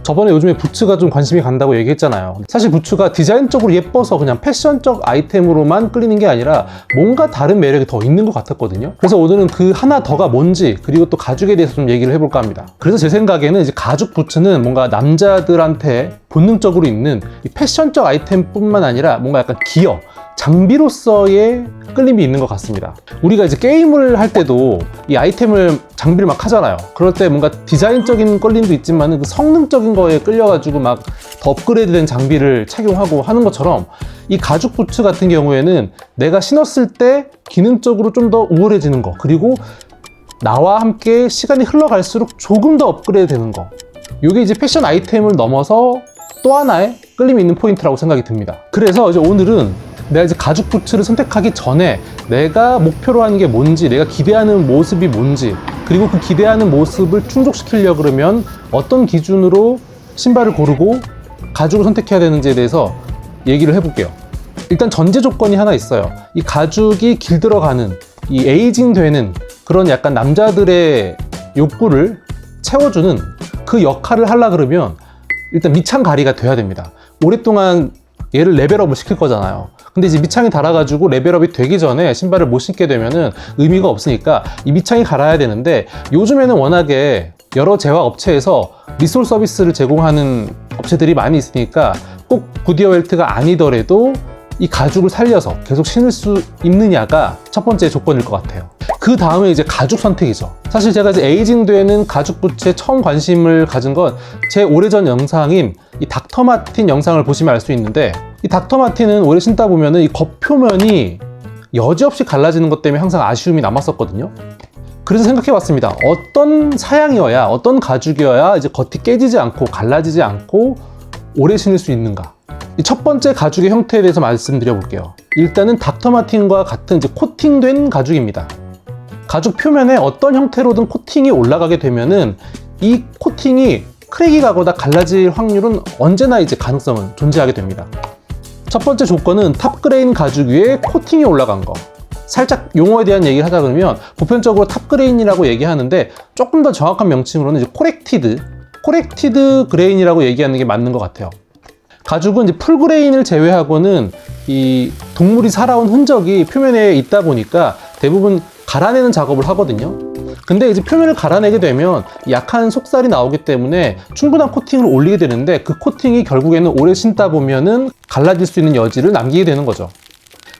저번에 요즘에 부츠가 좀 관심이 간다고 얘기했잖아요. 사실 부츠가 디자인적으로 예뻐서 그냥 패션적 아이템으로만 끌리는 게 아니라 뭔가 다른 매력이 더 있는 것 같았거든요. 그래서 오늘은 그 하나 더가 뭔지, 그리고 또 가죽에 대해서 좀 얘기를 해볼까 합니다. 그래서 제 생각에는 이제 가죽 부츠는 뭔가 남자들한테 본능적으로 있는 이 패션적 아이템뿐만 아니라 뭔가 약간 기어, 장비로서의 끌림이 있는 것 같습니다. 우리가 이제 게임을 할 때도 이 아이템을 장비를 막 하잖아요. 그럴 때 뭔가 디자인적인 끌림도 있지만 그 성능적인 거에 끌려가지고 막 더 업그레이드된 장비를 착용하고 하는 것처럼 이 가죽 부츠 같은 경우에는 내가 신었을 때 기능적으로 좀 더 우월해지는 거, 그리고 나와 함께 시간이 흘러갈수록 조금 더 업그레이드 되는 거, 이게 이제 패션 아이템을 넘어서 또 하나의 끌림이 있는 포인트라고 생각이 듭니다. 그래서 이제 오늘은 내가 이제 가죽 부츠를 선택하기 전에 내가 목표로 하는 게 뭔지, 내가 기대하는 모습이 뭔지, 그리고 그 기대하는 모습을 충족시키려고 그러면 어떤 기준으로 신발을 고르고 가죽을 선택해야 되는지에 대해서 얘기를 해볼게요. 일단 전제 조건이 하나 있어요. 이 가죽이 길들어가는, 이 에이징 되는 그런 약간 남자들의 욕구를 채워주는 그 역할을 하려 그러면 일단 밑창가리가 돼야 됩니다. 오랫동안 얘를 레벨업을 시킬 거잖아요. 근데 이제 밑창이 닳아가지고 레벨업이 되기 전에 신발을 못 신게 되면은 의미가 없으니까 이 밑창이 갈아야 되는데, 요즘에는 워낙에 여러 제화 업체에서 리솔 서비스를 제공하는 업체들이 많이 있으니까 꼭 구디어 웰트가 아니더라도 이 가죽을 살려서 계속 신을 수 있느냐가 첫 번째 조건일 것 같아요. 그 다음에 이제 가죽 선택이죠. 사실 제가 이제 에이징 되는 가죽 부츠에 처음 관심을 가진 건 제 오래전 영상인 이 닥터 마틴 영상을 보시면 알 수 있는데, 이 닥터 마틴은 오래 신다 보면은 이 겉표면이 여지없이 갈라지는 것 때문에 항상 아쉬움이 남았었거든요. 그래서 생각해 봤습니다. 어떤 사양이어야, 어떤 가죽이어야 이제 겉이 깨지지 않고 갈라지지 않고 오래 신을 수 있는가. 이 첫 번째 가죽의 형태에 대해서 말씀드려 볼게요. 일단은 닥터 마틴과 같은 이제 코팅된 가죽입니다. 가죽 표면에 어떤 형태로든 코팅이 올라가게 되면은 이 코팅이 크랙이 가거나 갈라질 확률은 언제나 이제 가능성은 존재하게 됩니다. 첫 번째 조건은 탑그레인 가죽 위에 코팅이 올라간 거. 살짝 용어에 대한 얘기를 하자 그러면 보편적으로 탑그레인이라고 얘기하는데, 조금 더 정확한 명칭으로는 이제 코렉티드 그레인이라고 얘기하는 게 맞는 것 같아요. 가죽은 이제 풀그레인을 제외하고는 이 동물이 살아온 흔적이 표면에 있다 보니까 대부분 갈아내는 작업을 하거든요. 근데 이제 표면을 갈아내게 되면 약한 속살이 나오기 때문에 충분한 코팅을 올리게 되는데, 그 코팅이 결국에는 오래 신다 보면은 갈라질 수 있는 여지를 남기게 되는 거죠.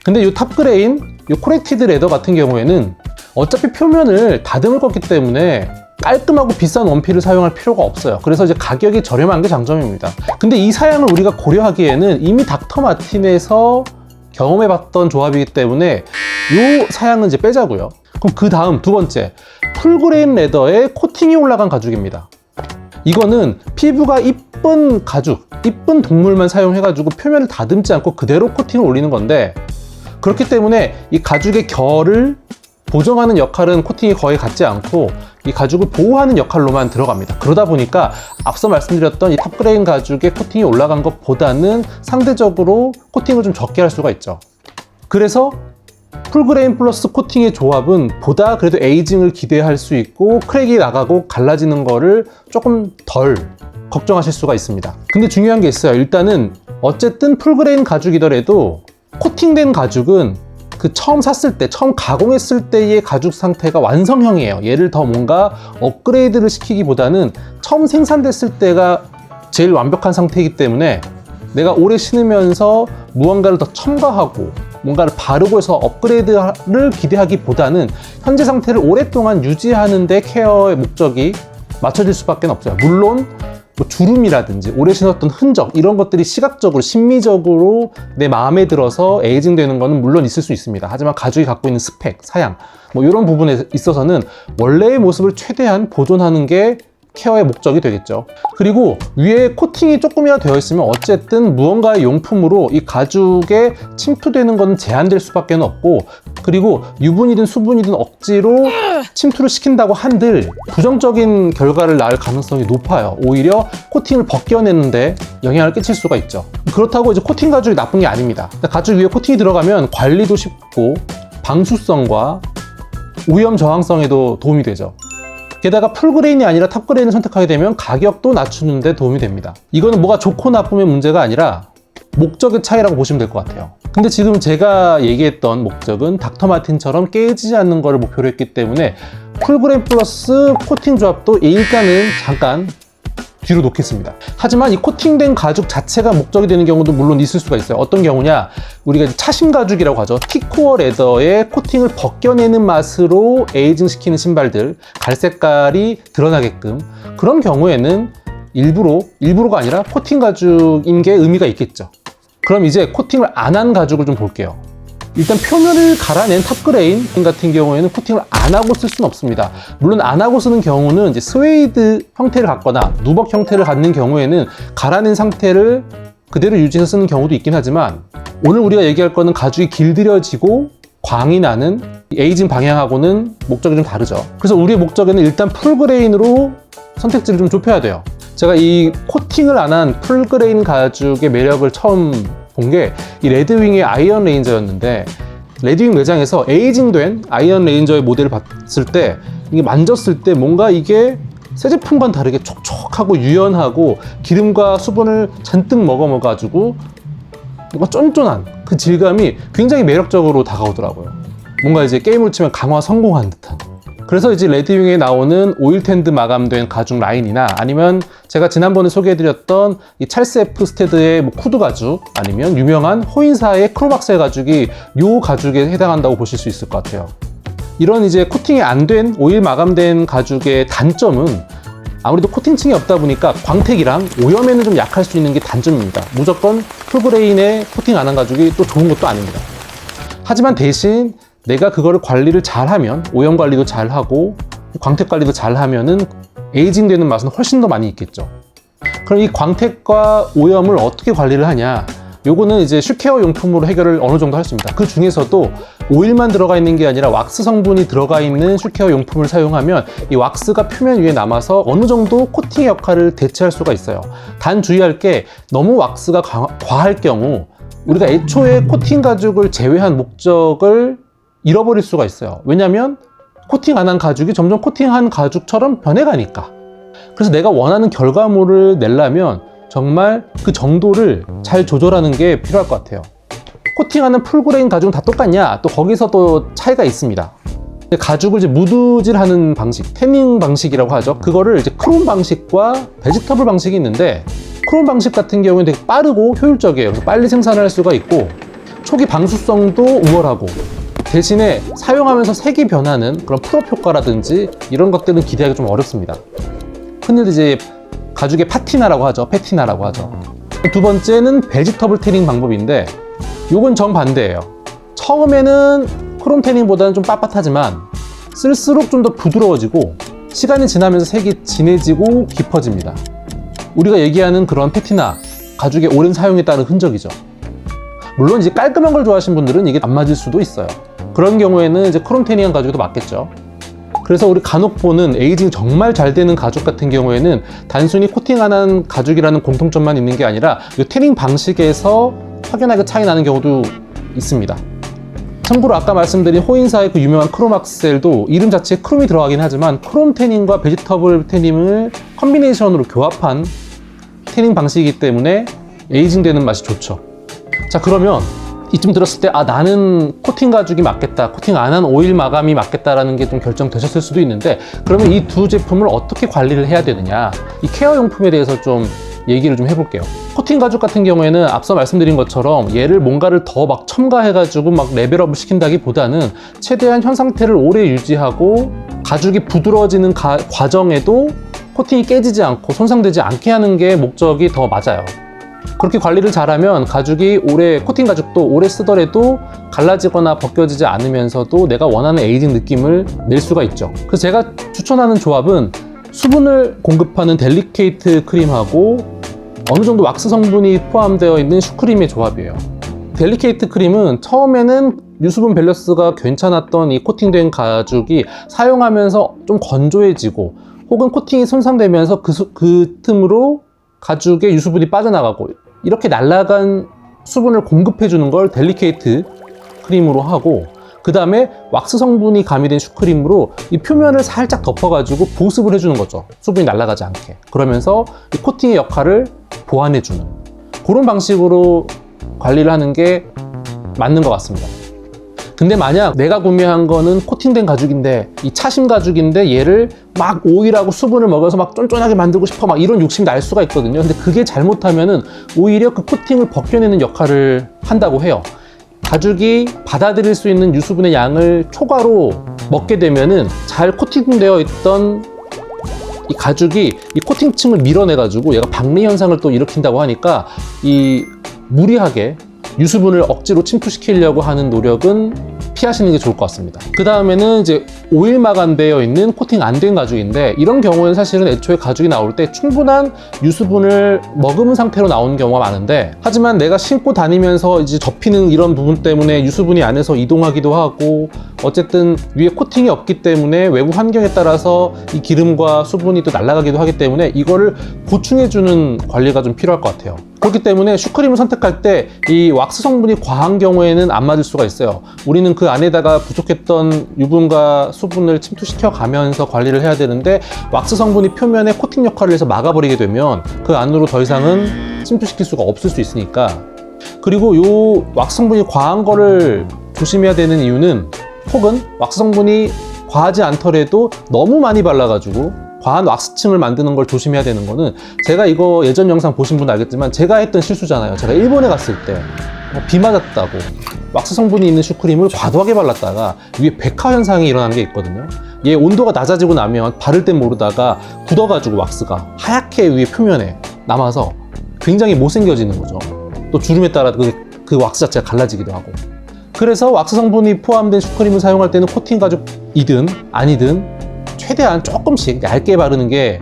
근데 이 탑그레인, 이 코렉티드 레더 같은 경우에는 어차피 표면을 다듬을 거기 때문에 깔끔하고 비싼 원피를 사용할 필요가 없어요. 그래서 이제 가격이 저렴한 게 장점입니다. 근데 이 사양을 우리가 고려하기에는 이미 닥터 마틴에서 경험해봤던 조합이기 때문에 이 사양은 이제 빼자고요. 그럼 그 다음 두 번째, 풀그레인 레더에 코팅이 올라간 가죽입니다. 이거는 피부가 이쁜 가죽, 이쁜 동물만 사용해가지고 표면을 다듬지 않고 그대로 코팅을 올리는 건데, 그렇기 때문에 이 가죽의 결을 보정하는 역할은 코팅이 거의 같지 않고 이 가죽을 보호하는 역할로만 들어갑니다. 그러다 보니까 앞서 말씀드렸던 이 탑그레인 가죽에 코팅이 올라간 것보다는 상대적으로 코팅을 좀 적게 할 수가 있죠. 그래서 풀그레인 플러스 코팅의 조합은 보다 그래도 에이징을 기대할 수 있고 크랙이 나가고 갈라지는 거를 조금 덜 걱정하실 수가 있습니다. 근데 중요한 게 있어요. 일단은 어쨌든 풀그레인 가죽이더라도 코팅된 가죽은 그 처음 샀을 때, 처음 가공했을 때의 가죽 상태가 완성형이에요. 얘를 더 뭔가 업그레이드를 시키기보다는 처음 생산됐을 때가 제일 완벽한 상태이기 때문에 내가 오래 신으면서 무언가를 더 첨가하고 뭔가를 바르고 해서 업그레이드를 기대하기보다는 현재 상태를 오랫동안 유지하는 데 케어의 목적이 맞춰질 수밖에 없어요. 물론 뭐 주름이라든지 오래 신었던 흔적, 이런 것들이 시각적으로, 심미적으로 내 마음에 들어서 에이징 되는 거는 물론 있을 수 있습니다. 하지만 가죽이 갖고 있는 스펙, 사양, 뭐 이런 부분에 있어서는 원래의 모습을 최대한 보존하는 게 케어의 목적이 되겠죠. 그리고 위에 코팅이 조금이라도 되어 있으면 어쨌든 무언가의 용품으로 이 가죽에 침투되는 건 제한될 수밖에 없고, 그리고 유분이든 수분이든 억지로 침투를 시킨다고 한들 부정적인 결과를 낳을 가능성이 높아요. 오히려 코팅을 벗겨내는데 영향을 끼칠 수가 있죠. 그렇다고 이제 코팅 가죽이 나쁜 게 아닙니다. 가죽 위에 코팅이 들어가면 관리도 쉽고 방수성과 오염 저항성에도 도움이 되죠. 게다가 풀그레인이 아니라 탑그레인을 선택하게 되면 가격도 낮추는 데 도움이 됩니다. 이거는 뭐가 좋고 나쁨의 문제가 아니라 목적의 차이라고 보시면 될 것 같아요. 근데 지금 제가 얘기했던 목적은 닥터 마틴처럼 깨지지 않는 것을 목표로 했기 때문에 풀그레인 플러스 코팅 조합도 일단은 잠깐 뒤로 놓겠습니다. 하지만 이 코팅된 가죽 자체가 목적이 되는 경우도 물론 있을 수가 있어요. 어떤 경우냐, 우리가 차심 가죽이라고 하죠. T코어 레더의 코팅을 벗겨내는 맛으로 에이징 시키는 신발들, 갈색깔이 드러나게끔, 그런 경우에는 일부러가 아니라 코팅 가죽인 게 의미가 있겠죠. 그럼 이제 코팅을 안 한 가죽을 좀 볼게요. 일단 표면을 갈아낸 탑그레인 같은 경우에는 코팅을 안 하고 쓸 수는 없습니다. 물론 안 하고 쓰는 경우는 이제 스웨이드 형태를 갖거나 누벅 형태를 갖는 경우에는 갈아낸 상태를 그대로 유지해서 쓰는 경우도 있긴 하지만, 오늘 우리가 얘기할 거는 가죽이 길들여지고 광이 나는 에이징 방향하고는 목적이 좀 다르죠. 그래서 우리의 목적에는 일단 풀그레인으로 선택지를 좀 좁혀야 돼요. 제가 이 코팅을 안 한 풀그레인 가죽의 매력을 처음 본 게 이 레드윙의 아이언 레인저였는데, 레드윙 매장에서 에이징된 아이언 레인저의 모델을 봤을 때 이게 만졌을 때 뭔가 이게 새 제품과는 다르게 촉촉하고 유연하고 기름과 수분을 잔뜩 먹어가지고 뭔가 쫀쫀한 그 질감이 굉장히 매력적으로 다가오더라고요. 뭔가 이제 게임을 치면 강화 성공한 듯한. 그래서 이제 레드윙에 나오는 오일텐드 마감된 가죽 라인이나, 아니면 제가 지난번에 소개해드렸던 이 찰스 F 스테드의 뭐 쿠드 가죽, 아니면 유명한 호인사의 크로박셀 가죽이 요 가죽에 해당한다고 보실 수 있을 것 같아요. 이런 이제 코팅이 안 된 오일 마감된 가죽의 단점은 아무래도 코팅층이 없다 보니까 광택이랑 오염에는 좀 약할 수 있는 게 단점입니다. 무조건 풀그레인에 코팅 안 한 가죽이 또 좋은 것도 아닙니다. 하지만 대신 내가 그거를 관리를 잘하면, 오염 관리도 잘하고 광택 관리도 잘하면은 에이징 되는 맛은 훨씬 더 많이 있겠죠. 그럼 이 광택과 오염을 어떻게 관리를 하냐, 요거는 이제 슈케어 용품으로 해결을 어느 정도 할 수 있습니다. 그 중에서도 오일만 들어가 있는 게 아니라 왁스 성분이 들어가 있는 슈케어 용품을 사용하면 이 왁스가 표면 위에 남아서 어느 정도 코팅의 역할을 대체할 수가 있어요. 단 주의할 게, 너무 왁스가 과할 경우 우리가 애초에 코팅 가죽을 제외한 목적을 잃어버릴 수가 있어요. 왜냐면 코팅 안 한 가죽이 점점 코팅한 가죽처럼 변해가니까. 그래서 내가 원하는 결과물을 내려면 정말 그 정도를 잘 조절하는 게 필요할 것 같아요. 코팅하는 풀그레인 가죽은 다 똑같냐? 또 거기서 또 차이가 있습니다. 가죽을 이제 무드질하는 방식, 태닝 방식이라고 하죠. 그거를 이제 크롬 방식과 베지터블 방식이 있는데, 크롬 방식 같은 경우는 되게 빠르고 효율적이에요. 그래서 빨리 생산을 할 수가 있고 초기 방수성도 우월하고, 대신에 사용하면서 색이 변하는 그런 풀업 효과라든지 이런 것들은 기대하기 좀 어렵습니다. 흔히 이제 가죽의 파티나라고 하죠. 패티나라고 하죠. 두 번째는 베지터블 태닝 방법인데, 요건 정반대예요. 처음에는 크롬 태닝보다는 좀 빳빳하지만 쓸수록 좀 더 부드러워지고 시간이 지나면서 색이 진해지고 깊어집니다. 우리가 얘기하는 그런 패티나, 가죽의 오랜 사용에 따른 흔적이죠. 물론 이제 깔끔한 걸 좋아하시는 분들은 이게 안 맞을 수도 있어요. 그런 경우에는 이제 크롬 태닝한 가죽이 더 맞겠죠. 그래서 우리 간혹 보는 에이징 정말 잘 되는 가죽 같은 경우에는 단순히 코팅 안 한 가죽이라는 공통점만 있는 게 아니라 이 태닝 방식에서 확연하게 차이 나는 경우도 있습니다. 참고로 아까 말씀드린 호인사의 그 유명한 크롬악셀도 이름 자체에 크롬이 들어가긴 하지만 크롬 태닝과 베지터블 태닝을 컨비네이션으로 교합한 태닝 방식이기 때문에 에이징 되는 맛이 좋죠. 자, 그러면 이쯤 들었을 때, 아, 나는 코팅 가죽이 맞겠다, 코팅 안 한 오일 마감이 맞겠다라는 게 좀 결정되셨을 수도 있는데, 그러면 이 두 제품을 어떻게 관리를 해야 되느냐, 이 케어 용품에 대해서 좀 얘기를 좀 해볼게요. 코팅 가죽 같은 경우에는 앞서 말씀드린 것처럼 얘를 뭔가를 더 막 첨가해가지고 막 레벨업을 시킨다기보다는 최대한 현 상태를 오래 유지하고 가죽이 부드러워지는 과정에도 코팅이 깨지지 않고 손상되지 않게 하는 게 목적이 더 맞아요. 그렇게 관리를 잘하면 가죽이 코팅 가죽도 오래 쓰더라도 갈라지거나 벗겨지지 않으면서도 내가 원하는 에이징 느낌을 낼 수가 있죠. 그래서 제가 추천하는 조합은 수분을 공급하는 델리케이트 크림하고 어느 정도 왁스 성분이 포함되어 있는 슈크림의 조합이에요. 델리케이트 크림은 처음에는 유수분 밸런스가 괜찮았던 이 코팅된 가죽이 사용하면서 좀 건조해지고 혹은 코팅이 손상되면서 그 틈으로 가죽의 유수분이 빠져나가고 이렇게 날아간 수분을 공급해주는 걸 델리케이트 크림으로 하고, 그 다음에 왁스 성분이 가미된 슈크림으로 이 표면을 살짝 덮어가지고 보습을 해주는 거죠. 수분이 날아가지 않게. 그러면서 이 코팅의 역할을 보완해주는 그런 방식으로 관리를 하는 게 맞는 것 같습니다. 근데 만약 내가 구매한 거는 코팅된 가죽인데 이 차심 가죽인데 얘를 막 오일하고 수분을 먹여서 막 쫀쫀하게 만들고 싶어 막 이런 욕심이 날 수가 있거든요. 근데 그게 잘못하면은 오히려 그 코팅을 벗겨내는 역할을 한다고 해요. 가죽이 받아들일 수 있는 유수분의 양을 초과로 먹게 되면은 잘 코팅되어 있던 이 가죽이 이 코팅층을 밀어내가지고 얘가 박리 현상을 또 일으킨다고 하니까 이 무리하게 유수분을 억지로 침투시키려고 하는 노력은 피하시는 게 좋을 것 같습니다. 그 다음에는 이제 오일 마감되어 있는 코팅 안 된 가죽인데 이런 경우에는 사실은 애초에 가죽이 나올 때 충분한 유수분을 머금은 상태로 나오는 경우가 많은데 하지만 내가 신고 다니면서 이제 접히는 이런 부분 때문에 유수분이 안에서 이동하기도 하고 어쨌든 위에 코팅이 없기 때문에 외부 환경에 따라서 이 기름과 수분이 또 날아가기도 하기 때문에 이거를 보충해주는 관리가 좀 필요할 것 같아요. 그렇기 때문에 슈크림을 선택할 때 이 왁스 성분이 과한 경우에는 안 맞을 수가 있어요. 우리는 그 안에다가 부족했던 유분과 수분을 침투시켜 가면서 관리를 해야 되는데 왁스 성분이 표면에 코팅 역할을 해서 막아버리게 되면 그 안으로 더 이상은 침투시킬 수가 없을 수 있으니까. 그리고 요 왁스 성분이 과한 거를 조심해야 되는 이유는 혹은 왁스 성분이 과하지 않더라도 너무 많이 발라가지고 과한 왁스층을 만드는 걸 조심해야 되는 거는 제가 이거 예전 영상 보신 분은 알겠지만 제가 했던 실수잖아요. 제가 일본에 갔을 때 비 맞았다고 왁스 성분이 있는 슈크림을 과도하게 발랐다가 위에 백화 현상이 일어나는 게 있거든요. 얘 온도가 낮아지고 나면 바를 땐 모르다가 굳어가지고 왁스가 하얗게 위에 표면에 남아서 굉장히 못생겨지는 거죠. 또 주름에 따라 그 왁스 자체가 갈라지기도 하고. 그래서 왁스 성분이 포함된 슈크림을 사용할 때는 코팅 가죽이든 아니든 최대한 조금씩 얇게 바르는 게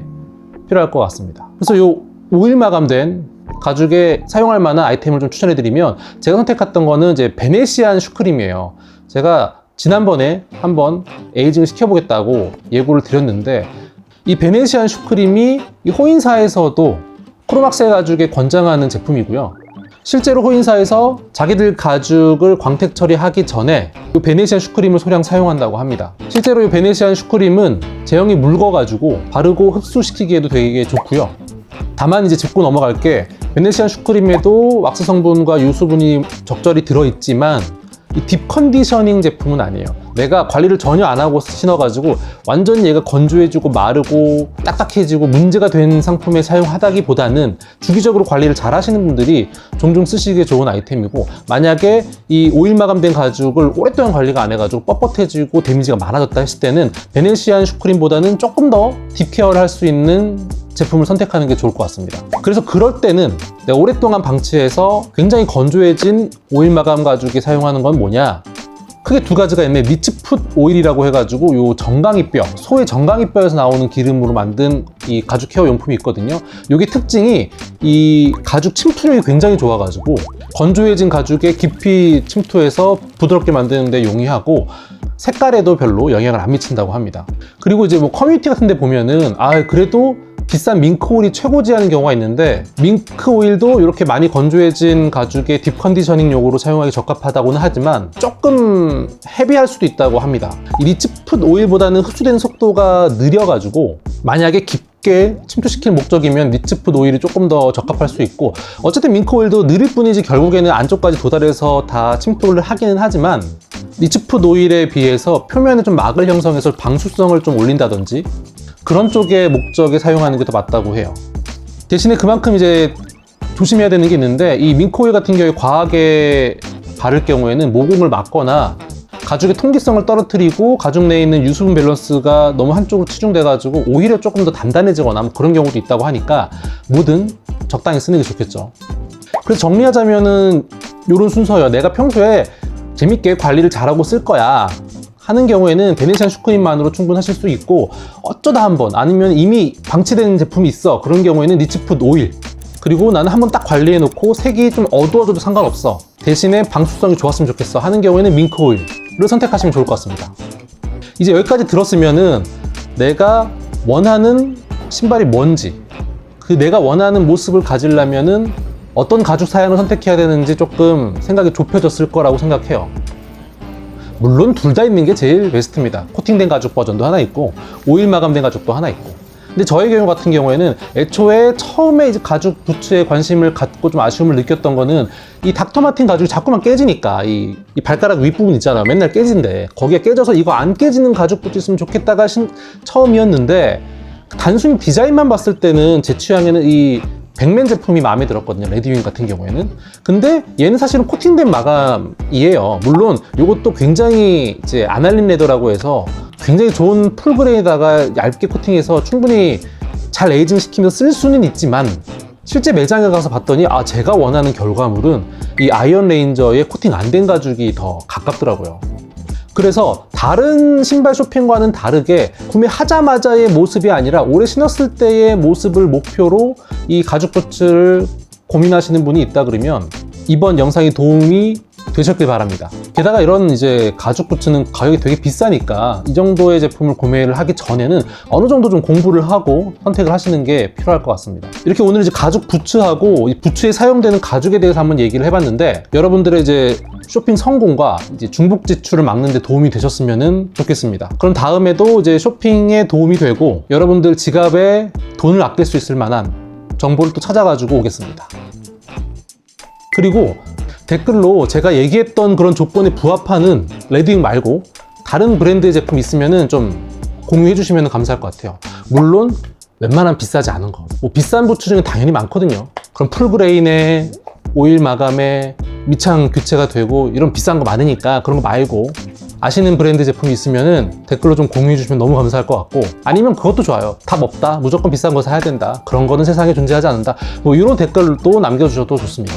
필요할 것 같습니다. 그래서 요 오일 마감된 가죽에 사용할 만한 아이템을 좀 추천해드리면 제가 선택했던 거는 이제 베네시안 슈크림이에요. 제가 지난번에 한번 에이징을 시켜보겠다고 예고를 드렸는데 이 베네시안 슈크림이 이 호인사에서도 크로막셀 가죽에 권장하는 제품이고요. 실제로 호인사에서 자기들 가죽을 광택 처리하기 전에 이 베네시안 슈크림을 소량 사용한다고 합니다. 실제로 이 베네시안 슈크림은 제형이 묽어가지고 바르고 흡수시키기에도 되게 좋고요. 다만 이제 짚고 넘어갈 게 베네시안 슈크림에도 왁스 성분과 유수분이 적절히 들어있지만 이 딥 컨디셔닝 제품은 아니에요. 내가 관리를 전혀 안 하고 신어가지고 완전히 얘가 건조해지고 마르고 딱딱해지고 문제가 된 상품에 사용하다기보다는 주기적으로 관리를 잘 하시는 분들이 종종 쓰시기에 좋은 아이템이고, 만약에 이 오일 마감된 가죽을 오랫동안 관리가 안 해가지고 뻣뻣해지고 데미지가 많아졌다 했을 때는 베네시안 슈크림보다는 조금 더 딥케어를 할 수 있는 제품을 선택하는 게 좋을 것 같습니다. 그래서 그럴 때는 내가 오랫동안 방치해서 굉장히 건조해진 오일 마감 가죽에 사용하는 건 뭐냐? 크게 두 가지가 있는데 리츠풋 오일이라고 해가지고 요 정강이뼈, 소의 정강이뼈에서 나오는 기름으로 만든 이 가죽 케어 용품이 있거든요. 요게 특징이 이 가죽 침투력이 굉장히 좋아가지고 건조해진 가죽에 깊이 침투해서 부드럽게 만드는 데 용이하고 색깔에도 별로 영향을 안 미친다고 합니다. 그리고 이제 뭐 커뮤니티 같은 데 보면은 그래도 비싼 밍크 오일이 최고지 하는 경우가 있는데, 밍크 오일도 이렇게 많이 건조해진 가죽의 딥 컨디셔닝 용으로 사용하기 적합하다고는 하지만 조금 헤비할 수도 있다고 합니다. 이 리츠풋 오일보다는 흡수되는 속도가 느려가지고 만약에 깊게 침투시킬 목적이면 리츠풋 오일이 조금 더 적합할 수 있고, 어쨌든 밍크 오일도 느릴 뿐이지 결국에는 안쪽까지 도달해서 다 침투를 하기는 하지만 리츠풋 오일에 비해서 표면에 좀 막을 형성해서 방수성을 좀 올린다든지 그런 쪽의 목적에 사용하는 게 더 맞다고 해요. 대신에 그만큼 이제 조심해야 되는 게 있는데, 이 밍크 오일 같은 경우에 과하게 바를 경우에는 모공을 막거나 가죽의 통기성을 떨어뜨리고 가죽 내에 있는 유수분 밸런스가 너무 한쪽으로 치중돼가지고 오히려 조금 더 단단해지거나 뭐 그런 경우도 있다고 하니까 뭐든 적당히 쓰는 게 좋겠죠. 그래서 정리하자면은 이런 순서예요. 내가 평소에 재밌게 관리를 잘하고 쓸 거야 하는 경우에는 베네시안 슈크림만으로 충분하실 수 있고, 어쩌다 한번 아니면 이미 방치된 제품이 있어 그런 경우에는 리츠풋 오일, 그리고 나는 한번 딱 관리해 놓고 색이 좀 어두워져도 상관없어 대신에 방수성이 좋았으면 좋겠어 하는 경우에는 밍크 오일을 선택하시면 좋을 것 같습니다. 이제 여기까지 들었으면은 내가 원하는 신발이 뭔지, 그 내가 원하는 모습을 가지려면은 어떤 가죽 사양을 선택해야 되는지 조금 생각이 좁혀졌을 거라고 생각해요. 물론 둘 다 있는 게 제일 베스트입니다. 코팅된 가죽 버전도 하나 있고 오일 마감된 가죽도 하나 있고. 근데 저의 경우 같은 경우에는 애초에 처음에 이제 가죽 부츠에 관심을 갖고 좀 아쉬움을 느꼈던 거는 이 닥터마틴 가죽이 자꾸만 깨지니까 이 발가락 윗부분 있잖아요. 맨날 깨진대. 거기에 깨져서 이거 안 깨지는 가죽 부츠 있으면 좋겠다가 처음이었는데 단순히 디자인만 봤을 때는 제 취향에는 이 백맨 제품이 마음에 들었거든요. 레드윙 같은 경우에는. 근데 얘는 사실은 코팅된 마감이에요. 물론 이것도 굉장히 이제 아날린 레더라고 해서 굉장히 좋은 풀그레이에다가 얇게 코팅해서 충분히 잘 에이징 시키면서 쓸 수는 있지만 실제 매장에 가서 봤더니 제가 원하는 결과물은 이 아이언 레인저의 코팅 안 된 가죽이 더 가깝더라고요. 그래서 다른 신발 쇼핑과는 다르게 구매하자마자의 모습이 아니라 오래 신었을 때의 모습을 목표로 이 가죽 부츠를 고민하시는 분이 있다 그러면 이번 영상이 도움이 되셨길 바랍니다. 게다가 이런 이제 가죽 부츠는 가격이 되게 비싸니까 이 정도의 제품을 구매를 하기 전에는 어느 정도 좀 공부를 하고 선택을 하시는 게 필요할 것 같습니다. 이렇게 오늘 이제 가죽 부츠하고 이 부츠에 사용되는 가죽에 대해서 한번 얘기를 해봤는데 여러분들의 이제 쇼핑 성공과 이제 중복 지출을 막는 데 도움이 되셨으면 좋겠습니다. 그럼 다음에도 이제 쇼핑에 도움이 되고 여러분들 지갑에 돈을 아낄 수 있을 만한 정보를 또 찾아가지고 오겠습니다. 그리고 댓글로 제가 얘기했던 그런 조건에 부합하는 레드윙 말고 다른 브랜드의 제품 있으면 좀 공유해 주시면 감사할 것 같아요. 물론 웬만하면 비싸지 않은 거. 비싼 부츠 중에 당연히 많거든요. 그럼 풀그레인에 오일 마감에 밑창 교체가 되고 이런 비싼 거 많으니까 그런 거 말고 아시는 브랜드 제품이 있으면 댓글로 좀 공유해 주시면 너무 감사할 것 같고 아니면 그것도 좋아요. 답 없다. 무조건 비싼 거 사야 된다. 그런 거는 세상에 존재하지 않는다. 이런 댓글도 남겨주셔도 좋습니다.